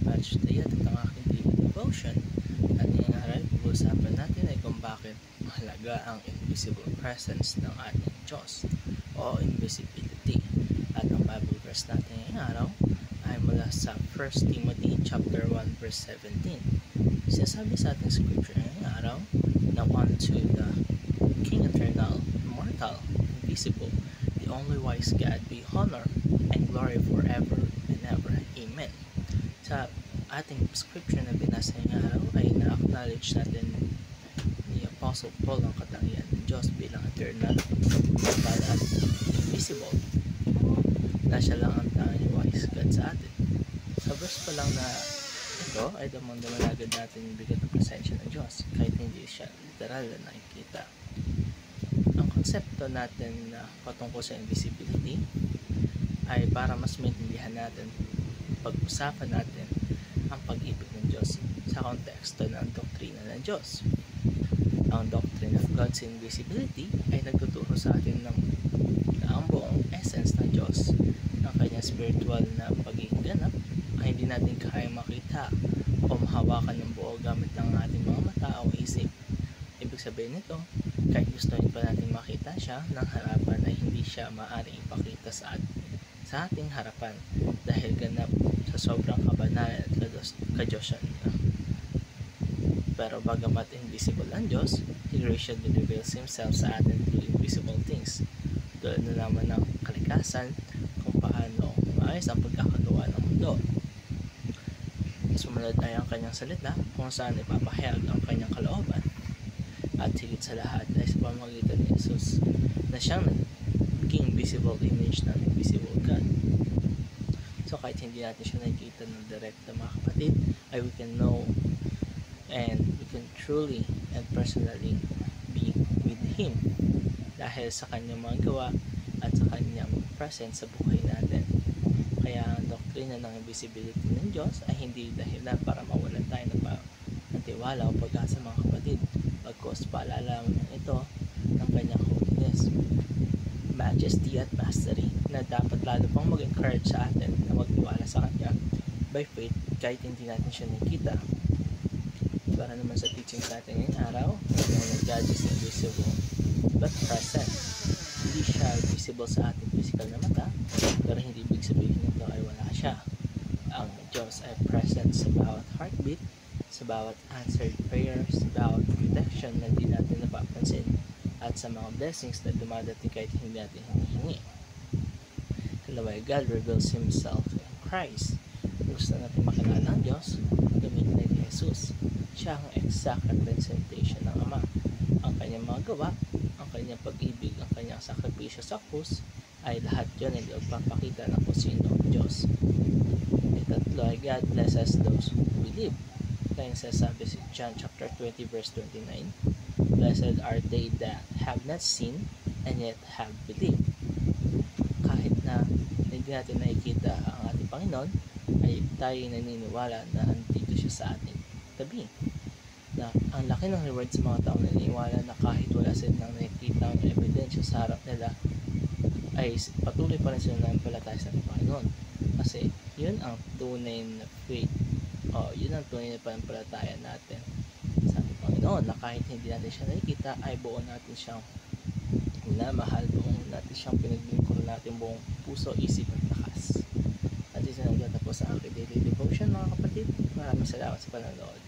Patch Day at ito ang aking daily devotion. At ngayong araw, pag-uusapan natin ay kung bakit mahalaga ang invisible presence ng ating Diyos o invisibility. At ang Bible verse natin ngayong araw ay mula sa 1 Timothy chapter 1 verse 17. Sinasabi sa ating scripture ngayong araw, "Now unto the King eternal, immortal, invisible, the only wise God, be honor and glory forever and ever. Amen." Sa ating scripture na binasa ngayong araw ay na-acknowledge natin ni Apostle Paul ang katangian ng Diyos bilang eternal, immortal at invisible, na siya lang ang tanging wise God sa atin. Sa verse pa lang na ito ay damang-daman agad natin yung bigat ng presensya ng Diyos kahit hindi siya literal na nakikita. Ang konsepto natin na patungkol sa invisibility ay para mas maintindihan natin, pag-usapan natin ang pag-ibig ng Diyos sa konteksto ng doktrina ng Diyos. Ang doctrine of God's invisibility ay nagtuturo sa atin na ang buong essence ng Diyos, ang kanyang spiritual na pagiging ganap, ay hindi natin kaya makita o mahawakan ng buo gamit ng ating mga mata o isip. Ibig sabihin nito, kahit gustuhin pa natin makita siya ng harapan, ay hindi siya maaaring ipakita sa ating harapan dahil ganap sa sobrang kabanalan at kadyosan niya. Pero bagamat invisible ang Diyos, He graciously reveals Himself sa atin through invisible things, tulad na naman ng kalikasan, kung paano maayos ang pagkakagawa ng mundo. Sumunod ay ang kanyang salita kung saan ipapahayag ang kanyang kalooban, at higit sa lahat ay sa pamamagitan ni Jesus na siyang naging visible image ng invisible God. So kahit hindi natin siya nakikita ng direkta, mga kapatid, ay we can know and we can truly and personally be with Him dahil sa kanyang mga gawa at sa kanyang presence sa buhay natin. Kaya ang doktrina ng invisibility ng Diyos ay hindi dahilan para mawalan tayo ng tiwala o pag-asa, mga kapatid. Pagkos paalala mo ito ng kanyang holiness, majesty at mastery na dapat lalo pang mag-encourage sa atin na magtiwala sa kanya by faith kahit hindi natin siya nakita. Para naman sa teachings natin ngayong araw, na God is invisible but present. Hindi siya visible sa ating physical na mata, pero hindi ibig sabihin nito ay wala siya. Ang Diyos ay present sa bawat heartbeat, sa bawat answered prayers, sa bawat protection na hindi natin napapansin, at sa mga blessings na dumadating kahit hindi natin hinihingi. Kalaway, God reveals Himself in Christ. Gusto natin makilala ang Diyos, gamitin ni Jesus. Siya ang exact representation ng Ama. Ang kanyang mga gawa, ang kanyang pag-ibig, ang kanyang sakripisyo sa krus, ay lahat yun ay magpapakita ng kung sino ang Diyos. Ikatlo ay God blesses those who believe. Kaya sasabi si John chapter 20 verse 29, "Blessed are they that have not seen and yet have believed." Kahit na hindi natin nakikita ang ating Panginoon, ay tayo naniniwala na andito siya sa ating tabi. Na ang laki ng reward sa mga taong naniniwala na kahit wala silang nakikita ang ebidensya sa harap nila, ay patuloy pa rin sila nanampalataya sa ating Panginoon. Kasi yun ang tunay na faith, yun ang tunay na panampalataya natin sa ating Panginoon, na kahit hindi natin siya nakikita, ay buo natin siyang minamahal, buo natin siyang pinaglingkuran natin buong puso, isip at lakas. At isa nang tatapos ang aking daily devotion, mga kapatid. Maraming salamat sa panonood.